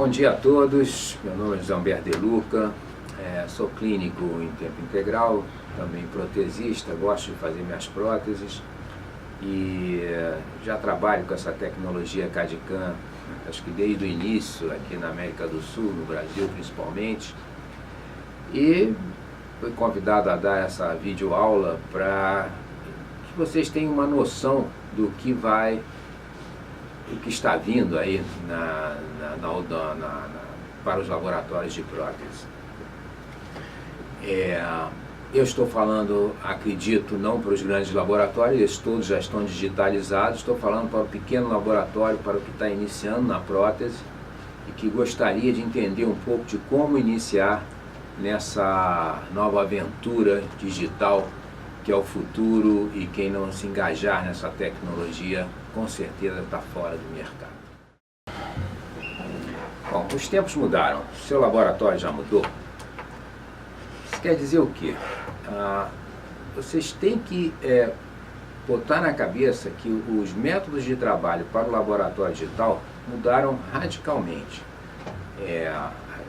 Bom dia a todos, meu nome é José Humberto De Luca, sou clínico em tempo integral, também protesista, gosto de fazer minhas próteses e já trabalho com essa tecnologia CAD/CAM, acho que desde o início aqui na América do Sul, no Brasil principalmente, e fui convidado a dar essa videoaula para que vocês tenham uma noção do que está vindo aí para os laboratórios de prótese. Eu estou falando, acredito, não para os grandes laboratórios, eles todos já estão digitalizados, estou falando para o pequeno laboratório, para o que está iniciando na prótese e que gostaria de entender um pouco de como iniciar nessa nova aventura digital que é o futuro, e quem não se engajar nessa tecnologia com certeza está fora do mercado. Bom, os tempos mudaram, o seu laboratório já mudou. Isso quer dizer o quê? Vocês têm que botar na cabeça que os métodos de trabalho para o laboratório digital mudaram radicalmente.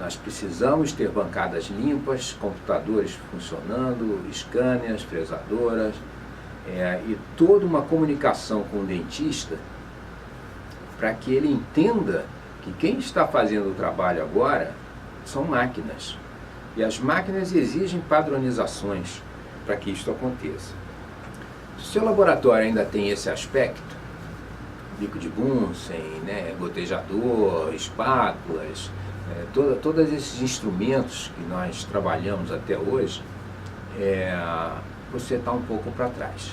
Nós precisamos ter bancadas limpas, computadores funcionando, scanners, fresadoras, e toda uma comunicação com o dentista para que ele entenda que quem está fazendo o trabalho agora são máquinas. E as máquinas exigem padronizações para que isto aconteça. Se o seu laboratório ainda tem esse aspecto, bico de Bunsen, gotejador, espátulas, todos esses instrumentos que nós trabalhamos até hoje, você está um pouco para trás.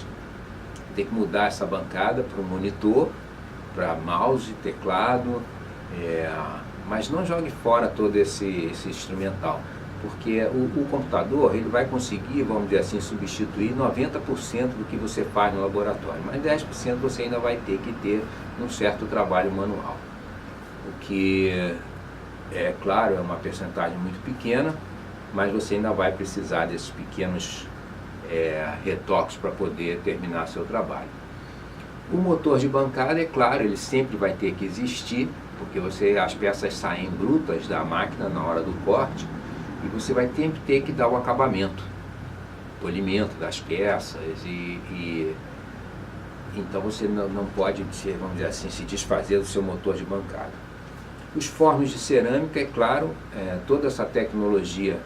Tem que mudar essa bancada para um monitor, para mouse, teclado, mas não jogue fora todo esse instrumental, porque o computador ele vai conseguir, vamos dizer assim, substituir 90% do que você faz no laboratório, mas 10% você ainda vai ter que ter um certo trabalho manual, o que claro, é uma percentagem muito pequena, mas você ainda vai precisar desses pequenos retoques para poder terminar seu trabalho. O motor de bancada, é claro, ele sempre vai ter que existir, porque as peças saem brutas da máquina na hora do corte, e você vai sempre ter que dar o acabamento, polimento das peças, então você não pode, vamos dizer assim, se desfazer do seu motor de bancada. Os fornos de cerâmica, é claro, toda essa tecnologia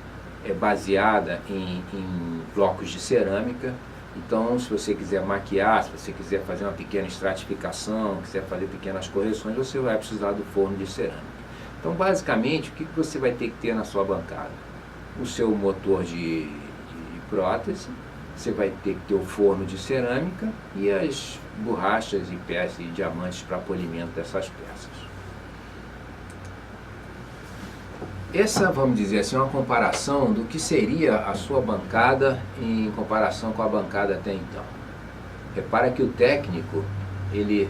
é baseada em blocos de cerâmica. Então, se você quiser maquiar, se você quiser fazer uma pequena estratificação, quiser fazer pequenas correções, você vai precisar do forno de cerâmica. Então, basicamente, o que você vai ter que ter na sua bancada? O seu motor de prótese, você vai ter que ter o forno de cerâmica e as borrachas e peças e diamantes para polimento dessas peças. Essa, vamos dizer assim, é uma comparação do que seria a sua bancada em comparação com a bancada até então. Repara que o técnico, ele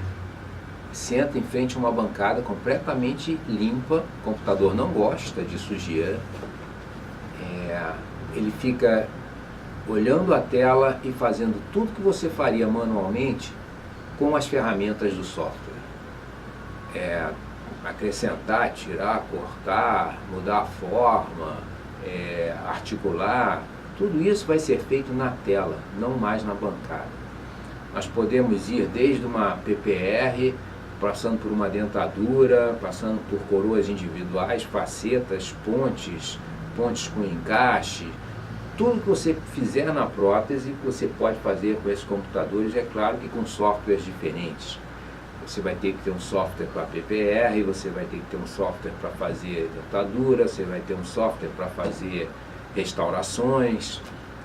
senta em frente a uma bancada completamente limpa, o computador não gosta de sujeira, ele fica olhando a tela e fazendo tudo que você faria manualmente com as ferramentas do software. Acrescentar, tirar, cortar, mudar a forma, articular, tudo isso vai ser feito na tela, não mais na bancada. Nós podemos ir desde uma PPR, passando por uma dentadura, passando por coroas individuais, facetas, pontes com encaixe, tudo que você fizer na prótese, você pode fazer com esses computadores, é claro que com softwares diferentes. Você vai ter que ter um software para PPR, você vai ter que ter um software para fazer dentadura, você vai ter um software para fazer restaurações,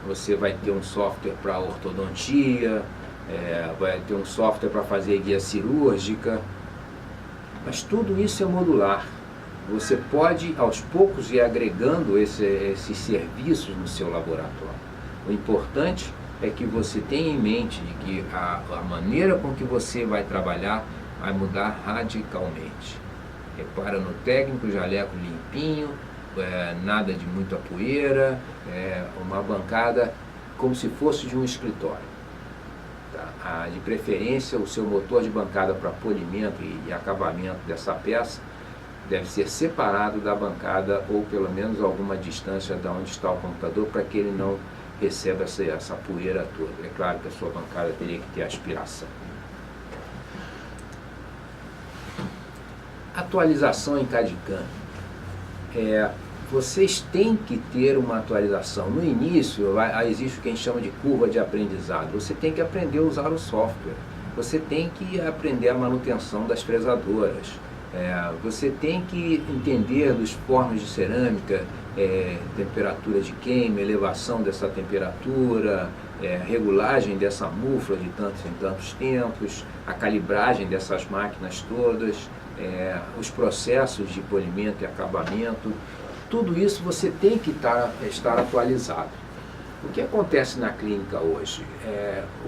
você vai ter um software para ortodontia, vai ter um software para fazer guia cirúrgica, mas tudo isso é modular. Você pode, aos poucos, ir agregando esses serviços no seu laboratório. O importante é que você tenha em mente de que a maneira com que você vai trabalhar vai mudar radicalmente. Repara no técnico, jaleco limpinho, nada de muita poeira, uma bancada como se fosse de um escritório. Tá? De preferência, o seu motor de bancada para polimento e acabamento dessa peça deve ser separado da bancada ou pelo menos alguma distância de onde está o computador para que ele não receba essa poeira toda. É claro que a sua bancada teria que ter aspiração. Atualização em CAD/CAM. Vocês têm que ter uma atualização. No início, existe o que a gente chama de curva de aprendizado. Você tem que aprender a usar o software. Você tem que aprender a manutenção das fresadoras. Você tem que entender dos fornos de cerâmica, temperatura de queima, elevação dessa temperatura, regulagem dessa mufla de tantos em tantos tempos, a calibragem dessas máquinas todas, os processos de polimento e acabamento. Tudo isso você tem que estar atualizado. O que acontece na clínica hoje?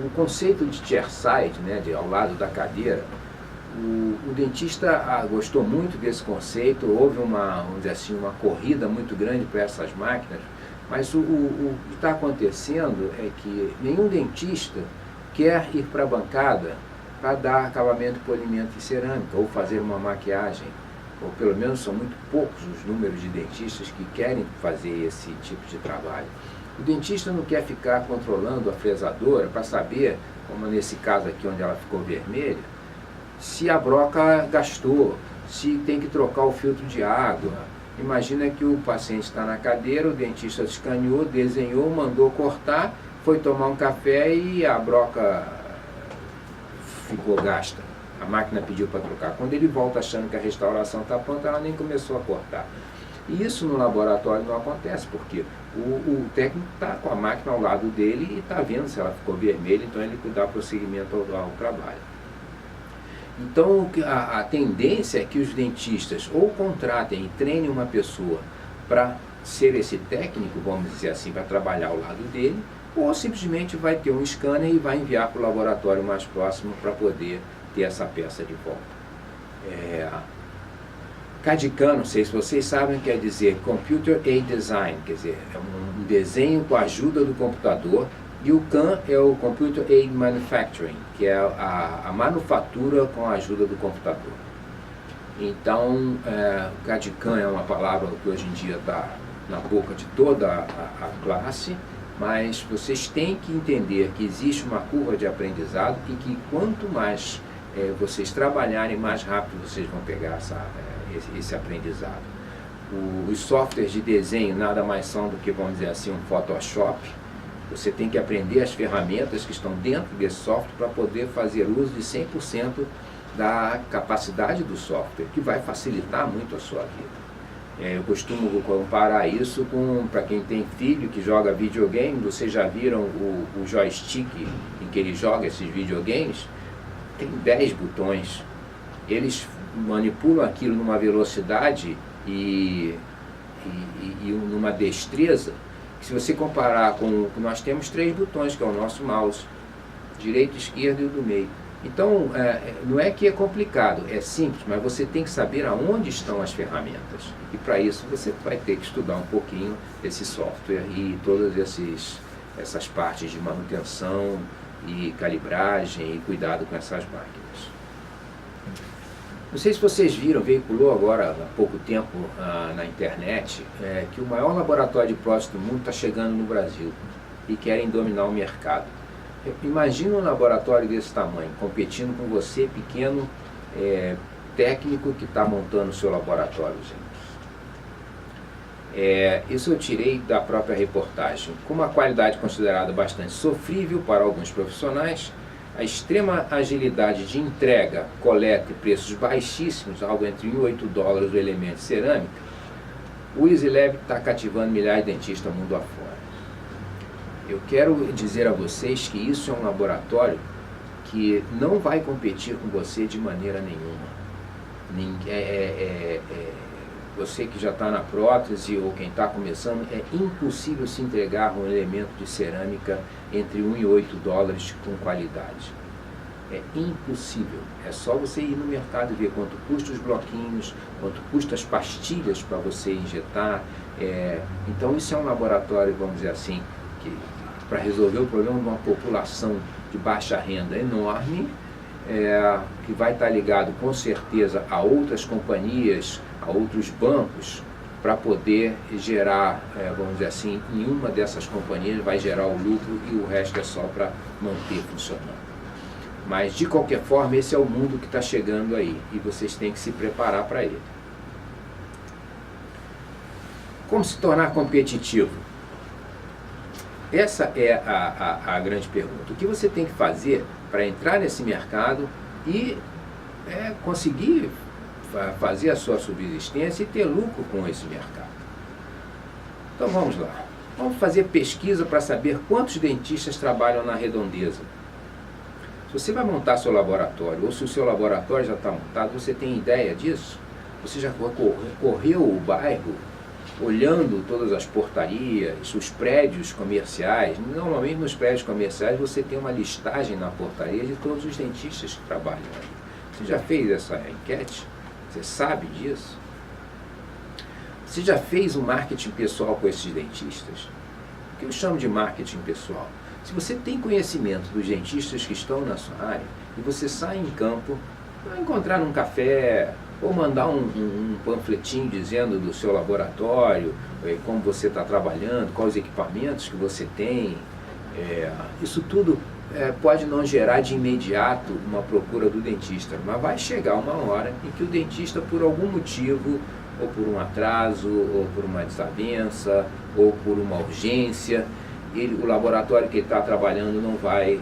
O conceito de chairside, né, ao lado da cadeira, o dentista gostou muito desse conceito, houve vamos dizer assim, uma corrida muito grande para essas máquinas, mas o que está acontecendo é que nenhum dentista quer ir para a bancada para dar acabamento, polimento em cerâmica ou fazer uma maquiagem. Ou pelo menos são muito poucos os números de dentistas que querem fazer esse tipo de trabalho. O dentista não quer ficar controlando a fresadora para saber, como nesse caso aqui onde ela ficou vermelha, se a broca gastou, se tem que trocar o filtro de água. Imagina que o paciente está na cadeira, o dentista escaneou, desenhou, mandou cortar, foi tomar um café e a broca ficou gasta. A máquina pediu para trocar. Quando ele volta achando que a restauração está pronta, ela nem começou a cortar. E isso no laboratório não acontece, porque o técnico está com a máquina ao lado dele e está vendo se ela ficou vermelha, então ele dá prosseguimento ao trabalho. Então a tendência é que os dentistas ou contratem e treinem uma pessoa para ser esse técnico, vamos dizer assim, para trabalhar ao lado dele, ou simplesmente vai ter um scanner e vai enviar para o laboratório mais próximo para poder ter essa peça de volta. CAD/CAM, não sei se vocês sabem, quer dizer Computer Aided Design, quer dizer, é um desenho com a ajuda do computador, e o CAM é o Computer Aided Manufacturing, que é a manufatura com a ajuda do computador. Então, CAD/CAM é uma palavra que hoje em dia está na boca de toda a classe, mas vocês têm que entender que existe uma curva de aprendizado e que quanto mais vocês trabalharem, mais rápido vocês vão pegar esse aprendizado. Os softwares de desenho nada mais são do que, vamos dizer assim, um Photoshop. Você tem que aprender as ferramentas que estão dentro desse software para poder fazer uso de 100% da capacidade do software, que vai facilitar muito a sua vida. Eu costumo comparar isso para quem tem filho que joga videogame. Vocês já viram o joystick em que ele joga esses videogames? Tem 10 botões. Eles manipulam aquilo numa velocidade e numa destreza que, se você comparar com nós temos 3 botões, que é o nosso mouse, direito, esquerdo e o do meio. Então, não é que é complicado, é simples, mas você tem que saber aonde estão as ferramentas. E para isso você vai ter que estudar um pouquinho esse software e todas essas partes de manutenção e calibragem e cuidado com essas máquinas. Não sei se vocês viram, veiculou agora há pouco tempo na internet, que o maior laboratório de prótese do mundo está chegando no Brasil e querem dominar o mercado. Imagina um laboratório desse tamanho, competindo com você, pequeno técnico que está montando o seu laboratório, gente. Isso eu tirei da própria reportagem. Com uma qualidade considerada bastante sofrível para alguns profissionais, a extrema agilidade de entrega, coleta e preços baixíssimos, algo entre $1 e $8 o elemento de cerâmica, o EasyLab está cativando milhares de dentistas mundo afora. Eu quero dizer a vocês que isso é um laboratório que não vai competir com você de maneira nenhuma. Você que já está na prótese ou quem está começando, é impossível se entregar um elemento de cerâmica entre $1 e $8 com qualidade. É impossível. É só você ir no mercado e ver quanto custa os bloquinhos, quanto custa as pastilhas para você injetar. Então isso é um laboratório, vamos dizer assim, que para resolver o problema de uma população de baixa renda enorme, que vai estar ligado com certeza a outras companhias a outros bancos para poder gerar, vamos dizer assim, em uma dessas companhias vai gerar o lucro e o resto é só para manter funcionando. Mas, de qualquer forma, esse é o mundo que está chegando aí e vocês têm que se preparar para ele. Como se tornar competitivo? Essa é a grande pergunta. O que você tem que fazer para entrar nesse mercado e conseguir fazer a sua subsistência e ter lucro com esse mercado? Então vamos lá. Vamos fazer pesquisa para saber quantos dentistas trabalham na redondeza. Se você vai montar seu laboratório, ou se o seu laboratório já está montado, você tem ideia disso? Você já correu o bairro, olhando todas as portarias, os prédios comerciais? Normalmente nos prédios comerciais você tem uma listagem na portaria de todos os dentistas que trabalham ali. Você já fez essa enquete? Você sabe disso? Você já fez um marketing pessoal com esses dentistas? O que eu chamo de marketing pessoal? Se você tem conhecimento dos dentistas que estão na sua área e você sai em campo, vai encontrar num café ou mandar um panfletinho dizendo do seu laboratório, como você está trabalhando, quais equipamentos que você tem, isso tudo pode não gerar de imediato uma procura do dentista, mas vai chegar uma hora em que o dentista, por algum motivo, ou por um atraso, ou por uma desavença, ou por uma urgência, o laboratório que ele está trabalhando não vai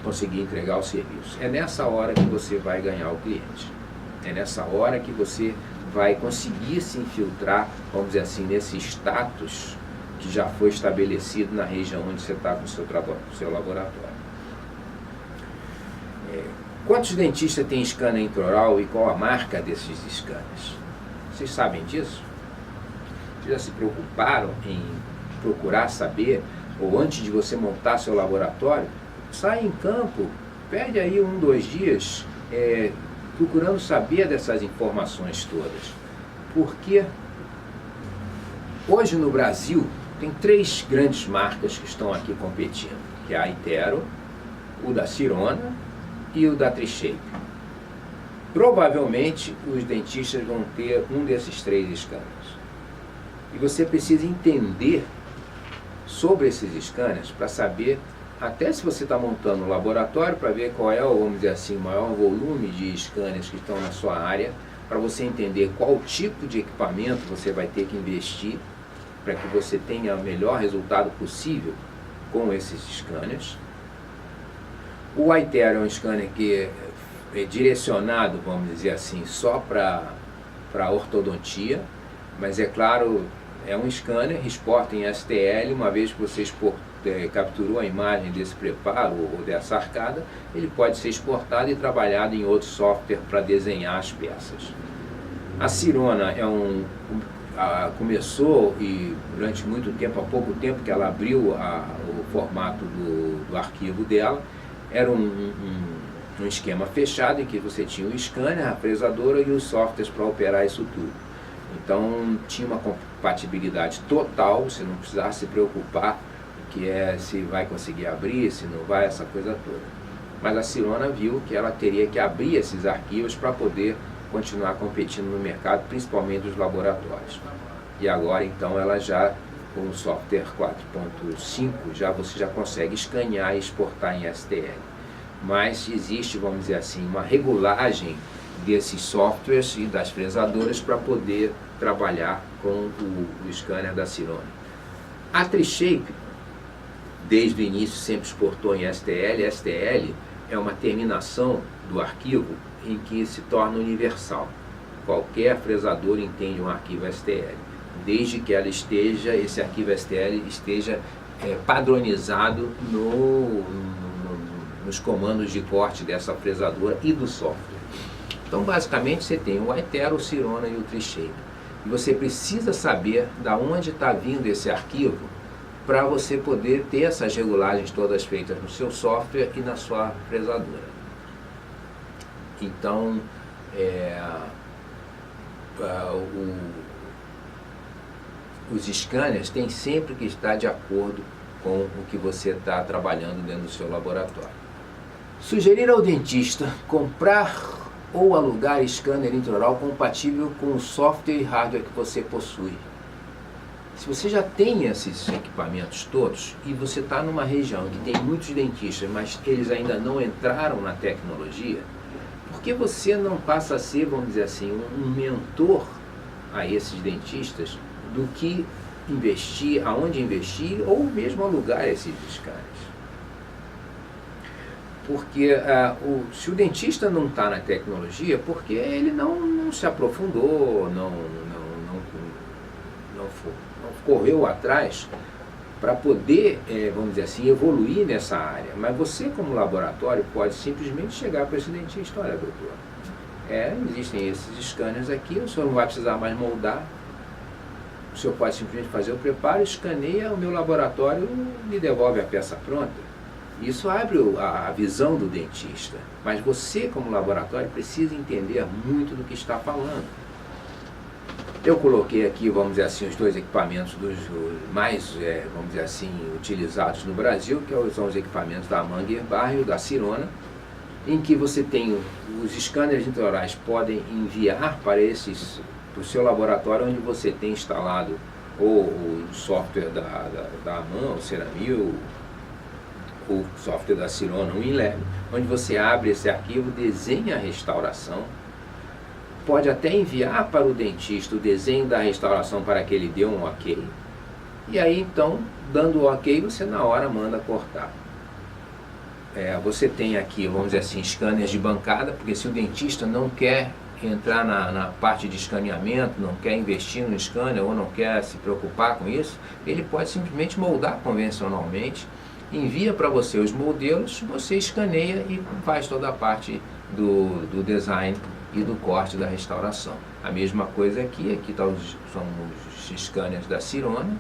conseguir entregar o serviço. É nessa hora que você vai ganhar o cliente. É nessa hora que você vai conseguir se infiltrar, vamos dizer assim, nesse status que já foi estabelecido na região onde você está com o seu laboratório. Quantos dentistas tem scanner intraoral e qual a marca desses scanners? Vocês sabem disso? Vocês já se preocuparam em procurar saber, ou antes de você montar seu laboratório, sai em campo, perde aí 1, 2 dias, procurando saber dessas informações todas. Porque hoje no Brasil tem 3 grandes marcas que estão aqui competindo, que é a Itero, o da Sirona e o da Trishape. Provavelmente os dentistas vão ter um desses 3 scanners. E você precisa entender sobre esses scanners para saber, até se você está montando um laboratório, para ver qual é, vamos dizer assim, o maior volume de scanners que estão na sua área, para você entender qual tipo de equipamento você vai ter que investir para que você tenha o melhor resultado possível com esses scanners. O iTero é um scanner que é direcionado, vamos dizer assim, só para ortodontia, mas é claro, é um scanner, exporta em STL, uma vez que você capturou a imagem desse preparo ou dessa arcada, ele pode ser exportado e trabalhado em outro software para desenhar as peças. A Sirona começou, e durante muito tempo, há pouco tempo que ela abriu o formato do arquivo dela, era um esquema fechado em que você tinha o scanner, a fresadora e os softwares para operar isso tudo. Então tinha uma compatibilidade total, você não precisava se preocupar se vai conseguir abrir, se não vai, essa coisa toda. Mas a Sirona viu que ela teria que abrir esses arquivos para poder continuar competindo no mercado, principalmente os laboratórios. E agora então ela já, com o software 4.5, você já consegue escanear e exportar em STL. Mas existe, vamos dizer assim, uma regulagem desses softwares e das fresadoras para poder trabalhar com o scanner da Sirona. A Trishape, desde o início, sempre exportou em STL. STL é uma terminação do arquivo em que se torna universal. Qualquer fresador entende um arquivo STL, desde que esse arquivo STL esteja padronizado nos comandos de corte dessa fresadora e do software. Então, basicamente, você tem o iTero, o Sirona e o Trishape. E você precisa saber da onde está vindo esse arquivo para você poder ter essas regulagens todas feitas no seu software e na sua fresadora. Então, os scanners têm sempre que estar de acordo com o que você está trabalhando dentro do seu laboratório. Sugerir ao dentista comprar ou alugar scanner intraoral compatível com o software e hardware que você possui. Se você já tem esses equipamentos todos e você está numa região que tem muitos dentistas, mas eles ainda não entraram na tecnologia, por que você não passa a ser, vamos dizer assim, um mentor a esses dentistas do que investir, aonde investir ou mesmo alugar esses scanners? Porque se o dentista não está na tecnologia, porque ele não se aprofundou, não correu atrás para poder, vamos dizer assim, evoluir nessa área. Mas você, como laboratório, pode simplesmente chegar para esse dentista: olha, doutor, existem esses scanners aqui, o senhor não vai precisar mais moldar, o senhor pode simplesmente fazer o preparo, escaneia, o meu laboratório me devolve a peça pronta. Isso abre a visão do dentista, mas você, como laboratório, precisa entender muito do que está falando. Eu coloquei aqui, vamos dizer assim, os dois equipamentos dos mais, vamos dizer assim, utilizados no Brasil, que são os equipamentos da Manger Bar e da Sirona, em que você tem os scanners intraorais, podem enviar para o seu laboratório, onde você tem instalado o software da AMAN, o Ceramil, o software da Sirona, o InLab, onde você abre esse arquivo, desenha a restauração, pode até enviar para o dentista o desenho da restauração para que ele dê um ok, e aí então, dando o ok, você na hora manda cortar. Você tem aqui, vamos dizer assim, scanners de bancada, porque se o dentista não quer entrar na parte de escaneamento, não quer investir no scanner ou não quer se preocupar com isso, ele pode simplesmente moldar convencionalmente, envia para você os modelos, você escaneia e faz toda a parte do design e do corte da restauração. A mesma coisa aqui são os scanners da Sirona,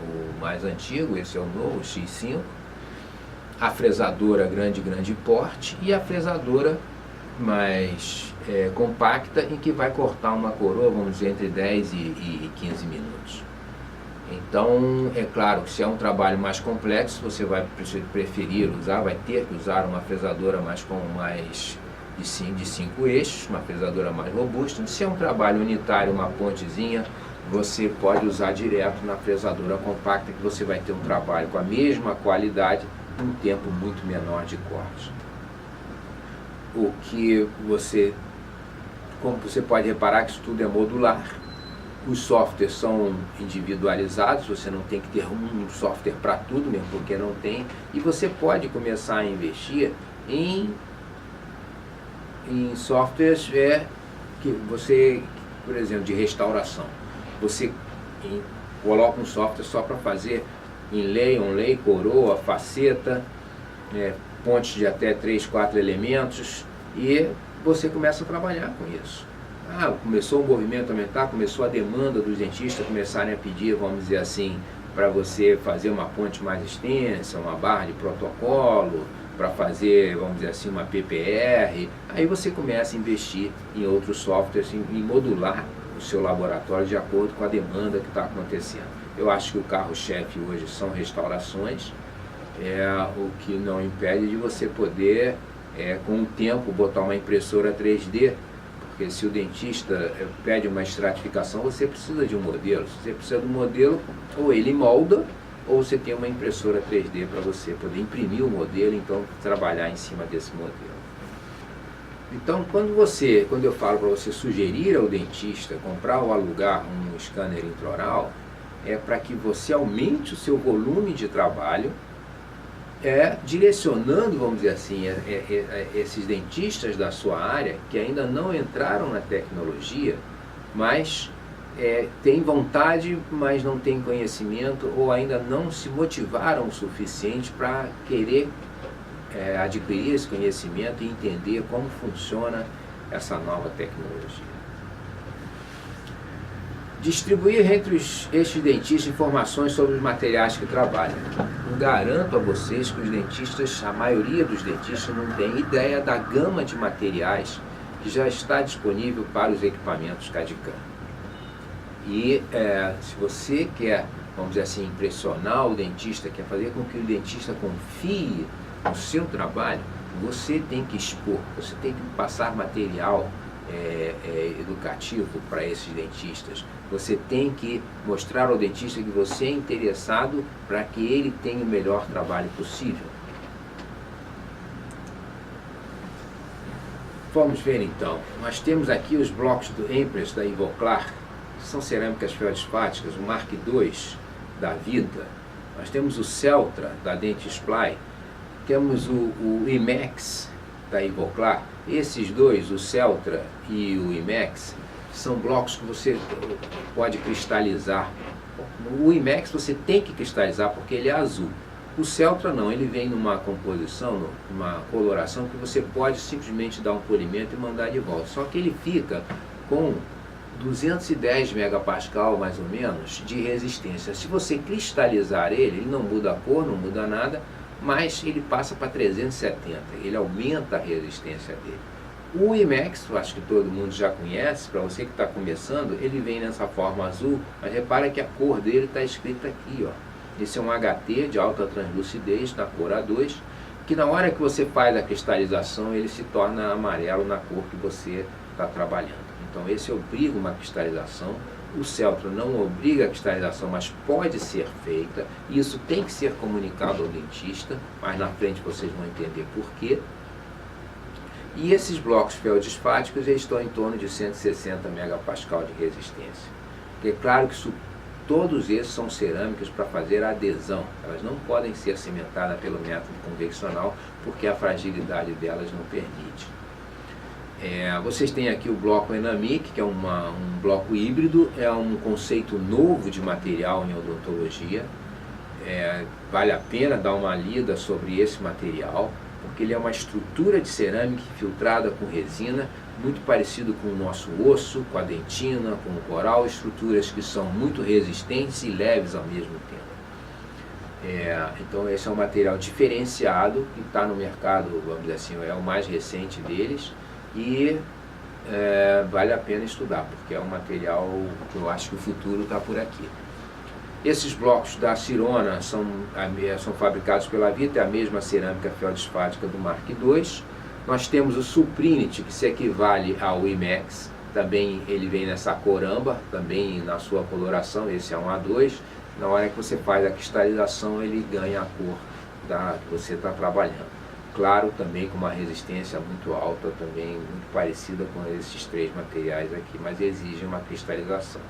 o mais antigo, esse é o novo, o X5, a fresadora grande porte e a fresadora mais compacta, em que vai cortar uma coroa, vamos dizer, entre 10 e 15 minutos. Então, é claro que se é um trabalho mais complexo, você vai vai ter que usar uma fresadora mais de 5 eixos, uma fresadora mais robusta. Se é um trabalho unitário, uma pontezinha, você pode usar direto na fresadora compacta, que você vai ter um trabalho com a mesma qualidade, um tempo muito menor de corte. Como você pode reparar que isso tudo é modular, os softwares são individualizados, você não tem que ter um software para tudo, mesmo porque não tem, e você pode começar a investir em softwares que você, por exemplo, de restauração. Você coloca um software só para fazer inlay, onlay, coroa, faceta, pontes de até 3, 4 elementos, e você começa a trabalhar com isso. Começou o movimento a aumentar, começou a demanda dos dentistas começarem a pedir, vamos dizer assim, para você fazer uma ponte mais extensa, uma barra de protocolo, para fazer, vamos dizer assim, uma PPR. Aí você começa a investir em outros softwares, em modular o seu laboratório de acordo com a demanda que está acontecendo. Eu acho que o carro-chefe hoje são restaurações, o que não impede de você poder, com o tempo, botar uma impressora 3D, porque se o dentista pede uma estratificação, você precisa de um modelo. Se você precisa de um modelo, ou ele molda, ou você tem uma impressora 3D para você poder imprimir o modelo, então trabalhar em cima desse modelo. Então, quando eu falo para você sugerir ao dentista comprar ou alugar um scanner intraoral, é para que você aumente o seu volume de trabalho, direcionando, vamos dizer assim, esses dentistas da sua área que ainda não entraram na tecnologia, mas têm vontade, mas não têm conhecimento, ou ainda não se motivaram o suficiente para querer adquirir esse conhecimento e entender como funciona essa nova tecnologia. Distribuir entre estes dentistas informações sobre os materiais que trabalham. Eu garanto a vocês que os dentistas, a maioria dos dentistas, não tem ideia da gama de materiais que já está disponível para os equipamentos Cadicam. E se você quer, vamos dizer assim, impressionar o dentista, quer fazer com que o dentista confie no seu trabalho, você tem que expor, você tem que passar material educativo para esses dentistas. Você tem que mostrar ao dentista que você é interessado para que ele tenha o melhor trabalho possível. Vamos ver então. Nós temos aqui os blocos do Empress da Ivoclar, que são cerâmicas feldspáticas, o Mark II da Vita. Nós temos o Celtra da Dentsply, temos o IMAX da Ivoclar. Esses dois, o Celtra e o IMAX, são blocos que você pode cristalizar. O IMAX você tem que cristalizar porque ele é azul. O Celtra não, ele vem numa composição, numa coloração que você pode simplesmente dar um polimento e mandar de volta. Só que ele fica com 210 megapascal mais ou menos de resistência. Se você cristalizar ele não muda a cor, não muda nada, mas ele passa para 370, ele aumenta a resistência dele. O IMAX, eu acho que todo mundo já conhece, para você que está começando, ele vem nessa forma azul, mas repara que a cor dele está escrita aqui, ó. Esse é um HT de alta translucidez na cor A2, que na hora que você faz a cristalização, ele se torna amarelo na cor que você está trabalhando. Então esse obriga uma cristalização. O Celtra não obriga a cristalização, mas pode ser feita. Isso tem que ser comunicado ao dentista, mas na frente vocês vão entender por quê. E esses blocos feldspáticos eles estão em torno de 160 megapascal de resistência. É claro que todos esses são cerâmicas para fazer adesão. Elas não podem ser cimentadas pelo método convencional, porque a fragilidade delas não permite. Vocês têm aqui o bloco Enamic, que é um bloco híbrido, é um conceito novo de material em odontologia. Vale a pena dar uma lida sobre esse material, porque ele é uma estrutura de cerâmica infiltrada com resina, muito parecido com o nosso osso, com a dentina, com o coral, estruturas que são muito resistentes e leves ao mesmo tempo. Então esse é um material diferenciado, que está no mercado, vamos dizer assim, é o mais recente deles, e vale a pena estudar, porque é um material que eu acho que o futuro está por aqui. Esses blocos da Sirona são fabricados pela Vita, é a mesma cerâmica feldspática do Mark II. Nós temos o Suprinit, que se equivale ao IMAX, também ele vem nessa cor âmbar, também na sua coloração, esse é um A2. Na hora que você faz a cristalização, ele ganha a cor que você está trabalhando. Claro, também com uma resistência muito alta, também muito parecida com esses três materiais aqui, mas exige uma cristalização.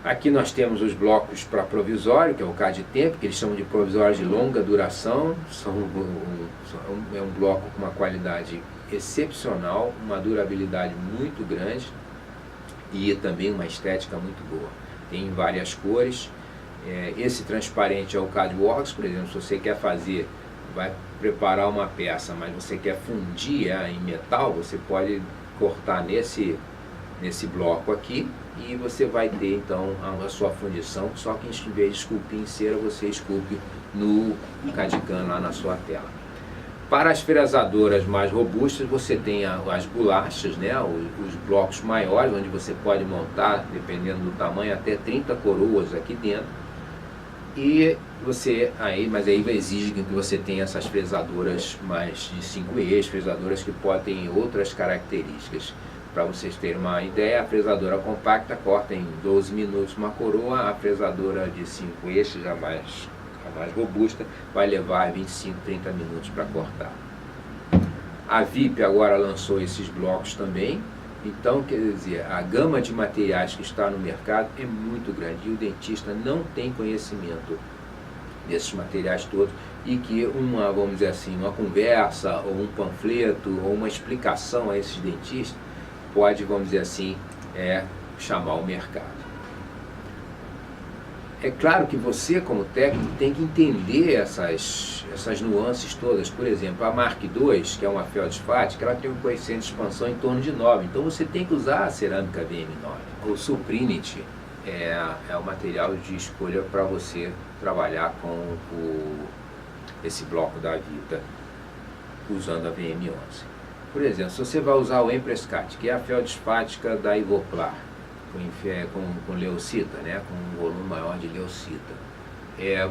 Aqui nós temos os blocos para provisório, que é o CAD-Temp, que eles chamam de provisórios de longa duração. É um bloco com uma qualidade excepcional, uma durabilidade muito grande e também uma estética muito boa. Tem várias cores. Esse transparente é o CAD-Works, por exemplo, se você quer vai preparar uma peça, mas você quer fundir em metal, você pode cortar nesse bloco aqui, e você vai ter então a sua fundição, só que em vez de esculpir em cera, você esculpe no CAD-CAM lá na sua tela. Para as fresadoras mais robustas, você tem as bolachas, né, os blocos maiores, onde você pode montar, dependendo do tamanho, até 30 coroas aqui dentro. E mas aí exige que você tenha essas fresadoras mais de 5 eixos, fresadoras que podem ter outras características. Para vocês terem uma ideia, a fresadora compacta corta em 12 minutos uma coroa, a fresadora de 5 eixos, a mais robusta, vai levar 25, 30 minutos para cortar. A VIP agora lançou esses blocos também, então quer dizer, a gama de materiais que está no mercado é muito grande e o dentista não tem conhecimento desses materiais todos, e que vamos dizer assim, uma conversa ou um panfleto ou uma explicação a esses dentistas pode, vamos dizer assim, chamar o mercado. É claro que você, como técnico, tem que entender essas nuances todas. Por exemplo, a Mark II, que é uma feldspática, ela tem um coeficiente de expansão em torno de 9, então você tem que usar a cerâmica VM9. O Suprinit é o material de escolha para você trabalhar com esse bloco da Vita, usando a VM11. Por exemplo, se você vai usar o Empresscat, que é a feldspática da Ivoclar, com leucita, né, com um volume maior de leucita,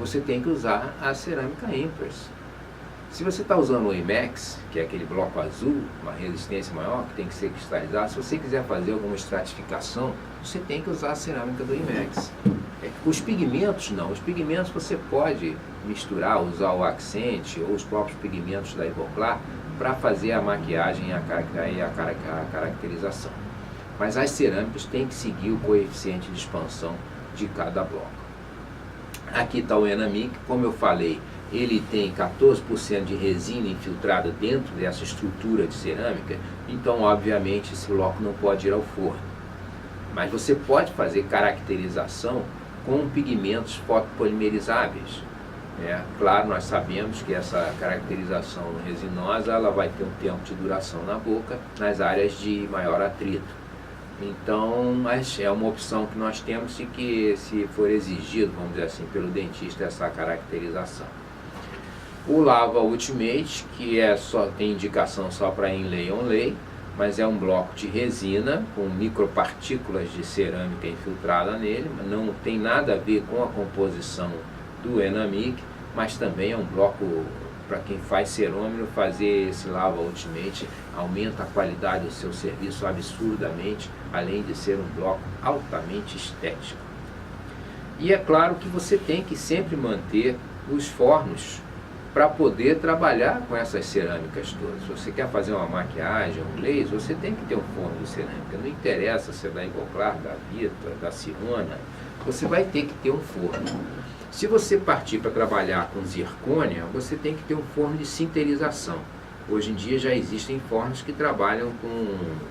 você tem que usar a cerâmica Empress. Se você está usando o IMEX, que é aquele bloco azul, uma resistência maior, que tem que ser cristalizado, se você quiser fazer alguma estratificação, você tem que usar a cerâmica do IMEX. Os pigmentos não, os pigmentos você pode misturar, usar o Accent ou os próprios pigmentos da Ivoclar para fazer a maquiagem e a caracterização. Mas as cerâmicas têm que seguir o coeficiente de expansão de cada bloco. Aqui está o Enamic, como eu falei, ele tem 14% de resina infiltrada dentro dessa estrutura de cerâmica, então obviamente esse bloco não pode ir ao forno. Mas você pode fazer caracterização com pigmentos fotopolimerizáveis. Claro, nós sabemos que essa caracterização resinosa ela vai ter um tempo de duração na boca nas áreas de maior atrito. Então é uma opção que nós temos e que, se for exigido, vamos dizer assim, pelo dentista, essa caracterização. O Lava Ultimate, que tem indicação só para inlay onlay, mas é um bloco de resina com micropartículas de cerâmica infiltrada nele, não tem nada a ver com a composição do Enamic, mas também é um bloco para quem faz cerômero. Fazer esse Lava Ultimate aumenta a qualidade do seu serviço absurdamente, além de ser um bloco altamente estético. E é claro que você tem que sempre manter os fornos para poder trabalhar com essas cerâmicas todas. Se você quer fazer uma maquiagem, um laser, você tem que ter um forno de cerâmica. Não interessa se é da Ivoclar, da Vita, da Cirona, você vai ter que ter um forno. Se você partir para trabalhar com zircônia, você tem que ter um forno de sinterização. Hoje em dia já existem fornos que trabalham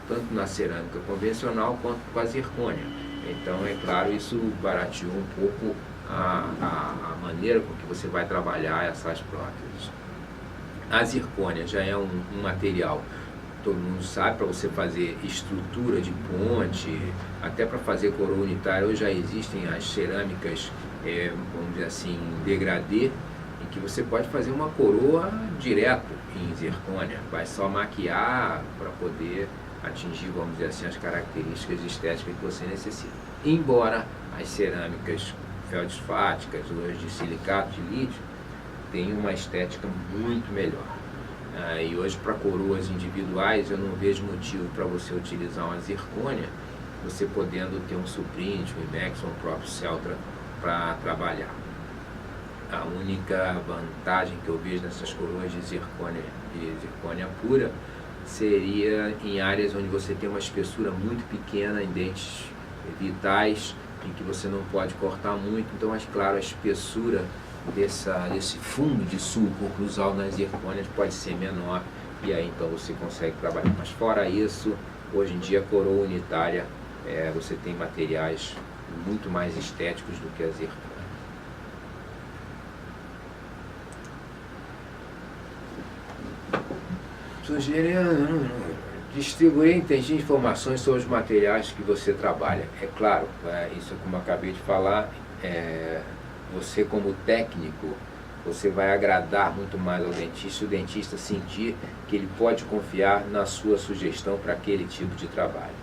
tanto na cerâmica convencional quanto com a zircônia. Então, é claro, isso barateou um pouco a maneira com que você vai trabalhar essas próteses. A zircônia já é um material, todo mundo sabe, para você fazer estrutura de ponte, até para fazer coroa unitária. Hoje já existem as cerâmicas, vamos dizer assim, degradê, em que você pode fazer uma coroa direto em zircônia, vai só maquiar para poder atingir, vamos dizer assim, as características estéticas que você necessita. Embora as cerâmicas feldspáticas, ou de silicato de lítio, tenham uma estética muito melhor. E hoje, para coroas individuais, eu não vejo motivo para você utilizar uma zircônia, você podendo ter um Suprint, um IMEX ou um próprio Celtra para trabalhar. A única vantagem que eu vejo nessas coroas de zircônia pura seria em áreas onde você tem uma espessura muito pequena, em dentes vitais, em que você não pode cortar muito. Então, mas claro, a espessura desse fundo de sulco oclusal nas zircônias pode ser menor, e aí então você consegue trabalhar. Mas fora isso, hoje em dia, a coroa unitária, você tem materiais muito mais estéticos do que a zircônia. Sugerindo distribuir entendi informações sobre os materiais que você trabalha. É claro, isso como eu acabei de falar, você como técnico, você vai agradar muito mais ao dentista, o dentista sentir que ele pode confiar na sua sugestão para aquele tipo de trabalho.